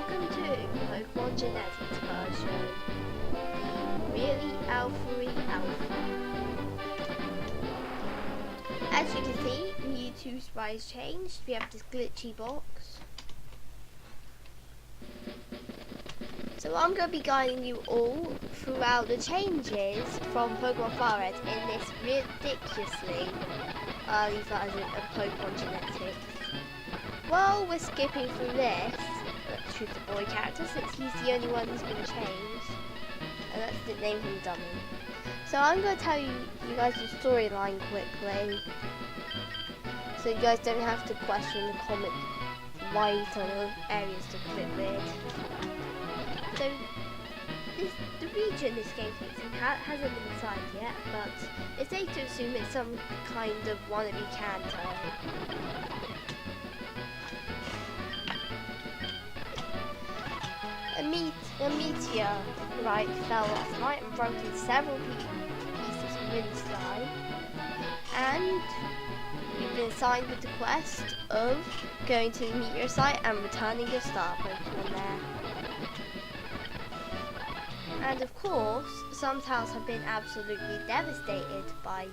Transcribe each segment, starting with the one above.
welcome to Pokémon Genetics version, really alpha-y alpha. As you can see, Mewtwo Spy's changed. We have this glitchy box. So I'm going to be guiding you all throughout the changes from Pokemon Fire Red in this ridiculously early version of Pokemon Genetics. While we're skipping through this, let's choose the boy character since he's the only one who's been changed. And let's nickname him Dummy. So I'm going to tell you guys the storyline quickly, so you guys don't have to question the comment why some areas look a bit weird. So the region this game takes in hasn't been decided yet, but it's safe to assume it's some kind of wannabe Kanto. A meteor fell last night and broke in several pieces of wind slide, and you've been assigned with the quest of going to the meteor site and returning your star Pokemon there. And of course, some towns have been absolutely devastated by,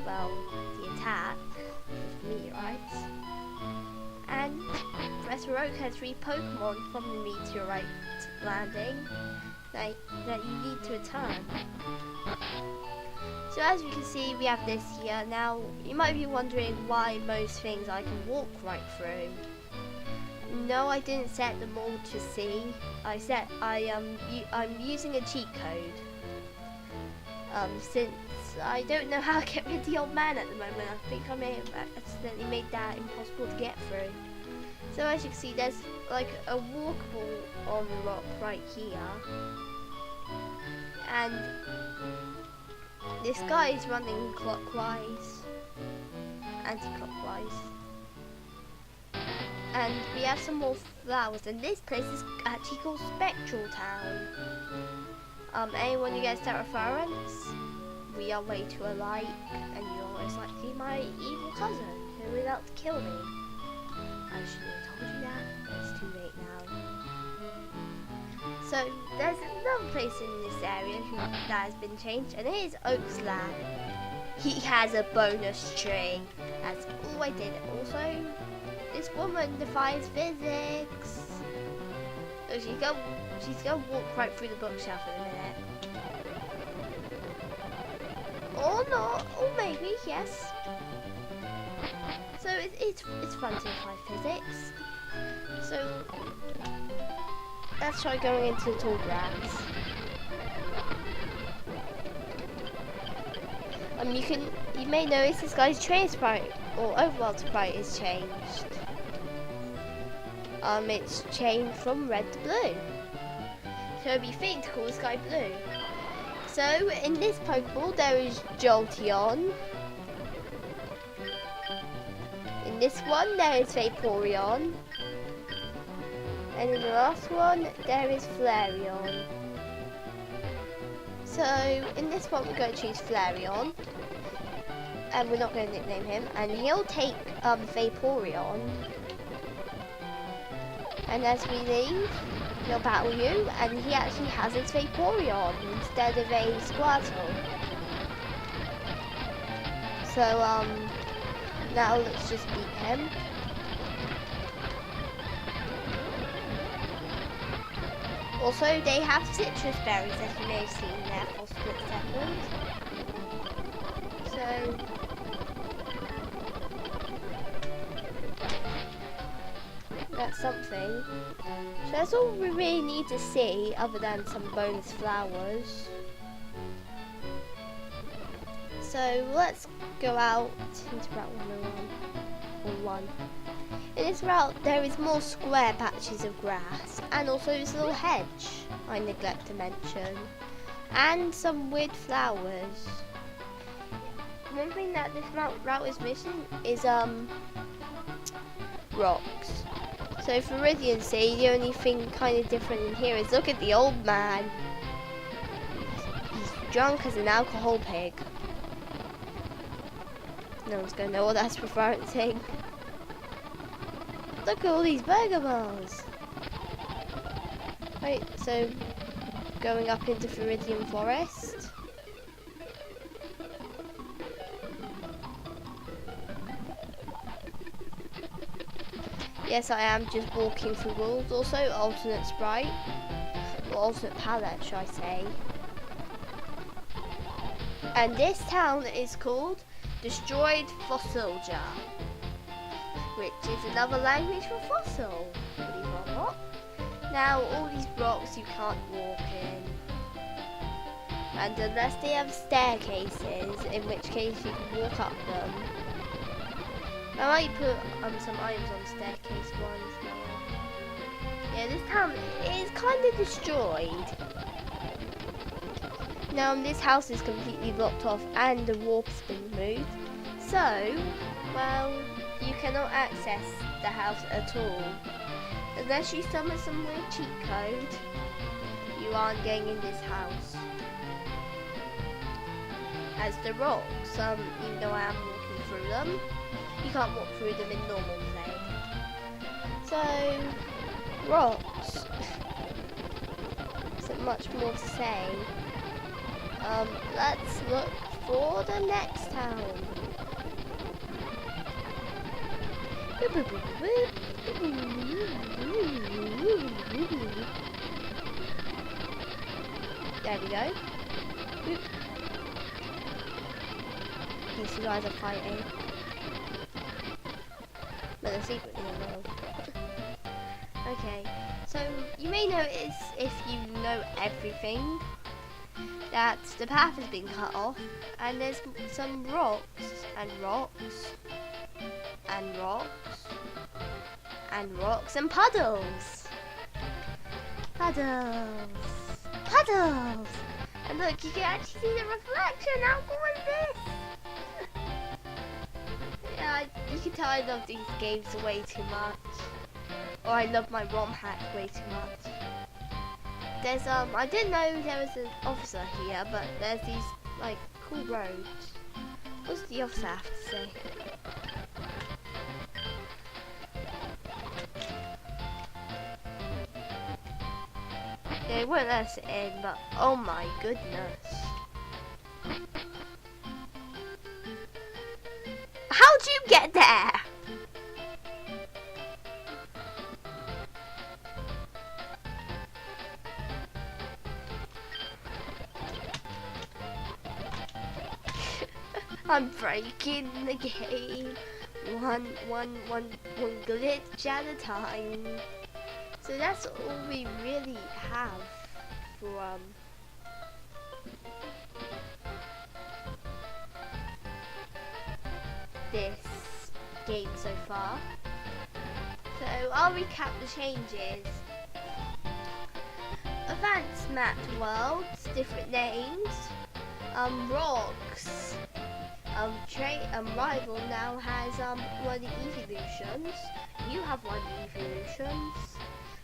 well, the attack of meteorites. And Professor Oak has 3 Pokemon from the meteorite landing that you need to return. So as you can see, we have this here. Now, you might be wondering why most things I can walk right through. No, I didn't set them all to see. I'm using a cheat code. Since I don't know how to get rid of the old man at the moment, I think I may have accidentally made that impossible to get through. So as you can see, there's like a walkable on the rock right here, and this guy is running clockwise, anti-clockwise. And we have some more flowers, and this place is actually called Spectral Town. Anyone who gets that reference, we are way too alike, and you're most likely my evil cousin who is out to kill me. I shouldn't have told you that, but it's too late now. So there's another place in this area that has been changed, and it is Oak's lab. He has a bonus tree. That's all I did. Also, this woman defies physics. So she's gonna walk right through the bookshelf in a minute. Or not, or maybe, yes. So it's fun to defy physics. So let's try going into the tall grass. You may notice this guy's train sprite or overworld sprite is changed. It's changed from red to blue. So it'd be fitting to call this guy Blue. So in this Pokeball there is Jolteon. In this one there is Vaporeon. And in the last one there is Flareon. So in this one we're going to choose Flareon. And we're not going to nickname him. And he'll take Vaporeon. And as we leave, he'll battle you, and he actually has his Vaporeon instead of a Squirtle. So, now let's just beat him. Also, they have citrus berries, as you may have seen there for a split second. So, that's something. So that's all we really need to see, other than some bonus flowers. So let's go out into Route 101. In this route there is more square patches of grass, and also this little hedge I neglect to mention, and some weird flowers. One thing that this route is missing is rocks. So for Viridian Sea, the only thing kind of different in here is look at the old man. He's drunk as an alcohol pig. No one's going to know what that's referencing. Look at all these burger balls. Right, so going up into Viridian Forest. Yes, I am just walking through walls. Also, alternate sprite, or alternate palette, should I say. And this town is called Destroyed Fossilja, which is another language for fossil, believe it or not. Now, all these blocks you can't walk in. And unless they have staircases, in which case you can walk up them. I might put some items on staircase ones now. Yeah, this town is kind of destroyed. Now this house is completely blocked off and the warp's been removed. So, well, you cannot access the house at all. Unless you summon some weird cheat code, you aren't getting in this house. As the rocks, even though I am walking through them, you can't walk through them in normal play. So, rocks. Isn't much more to say. Let's look for the next town. There we go. These two guys are fighting. But they're secretly alone. Okay, so you may notice, if you know everything, that the path has been cut off, and there's some rocks, and rocks, and rocks, and rocks, and puddles. Puddles. Puddles! And look, you can actually see the reflection. How cool is this? Yeah, you can tell I love these games way too much. Or I love my ROM hack way too much. There's I didn't know there was an officer here, but there's these like cool roads. What's the officer have to say? They won't let us in, but oh my goodness. How'd you get there? I'm breaking the game one glitch at a time. So that's all we really have for this game so far. So I'll recap the changes. Advanced mapped worlds, different names. Rocks. Rival now has one of the evolutions. You have one of the evolutions.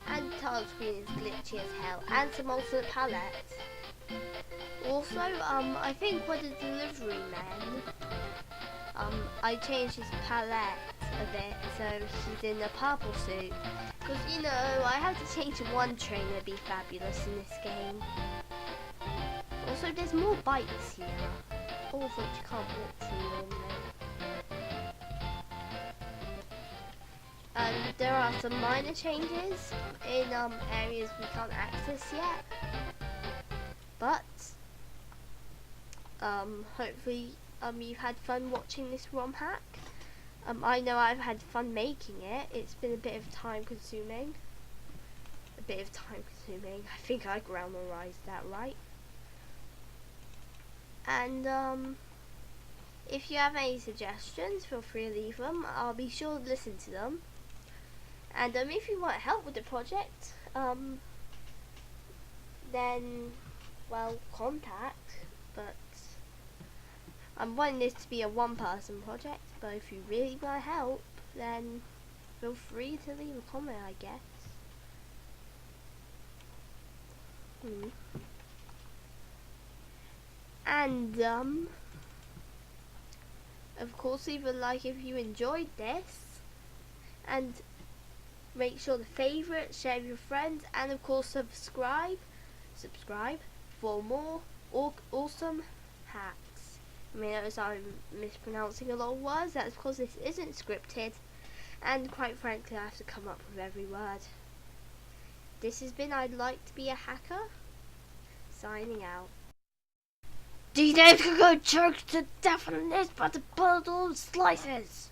And tile screen is glitchy as hell. And some alternate palettes. Also, I think one of the delivery men, I changed his palette a bit, so he's in a purple suit. Because, you know, I have to change one trainer to be fabulous in this game. Also, there's more bites here, all of which you can't walk through normally. And there are some minor changes in areas we can't access yet. But, hopefully you've had fun watching this ROM hack. I know I've had fun making it. It's been a bit of time consuming. I think I grammarized that right. And if you have any suggestions, feel free to leave them. I'll be sure to listen to them. And if you want help with the project, then, well, contact. But I'm wanting this to be a one-person project. But if you really want help, then feel free to leave a comment, I guess. And of course, leave a like if you enjoyed this, and Make sure to favourite, share with your friends, and of course subscribe for more awesome hacks. You may notice I'm mispronouncing a lot of words. That's because this isn't scripted, and quite frankly I have to come up with every word. This has been I'd Like to Be a Hacker, signing out. These names could go choked to death on this, but the puddle slices.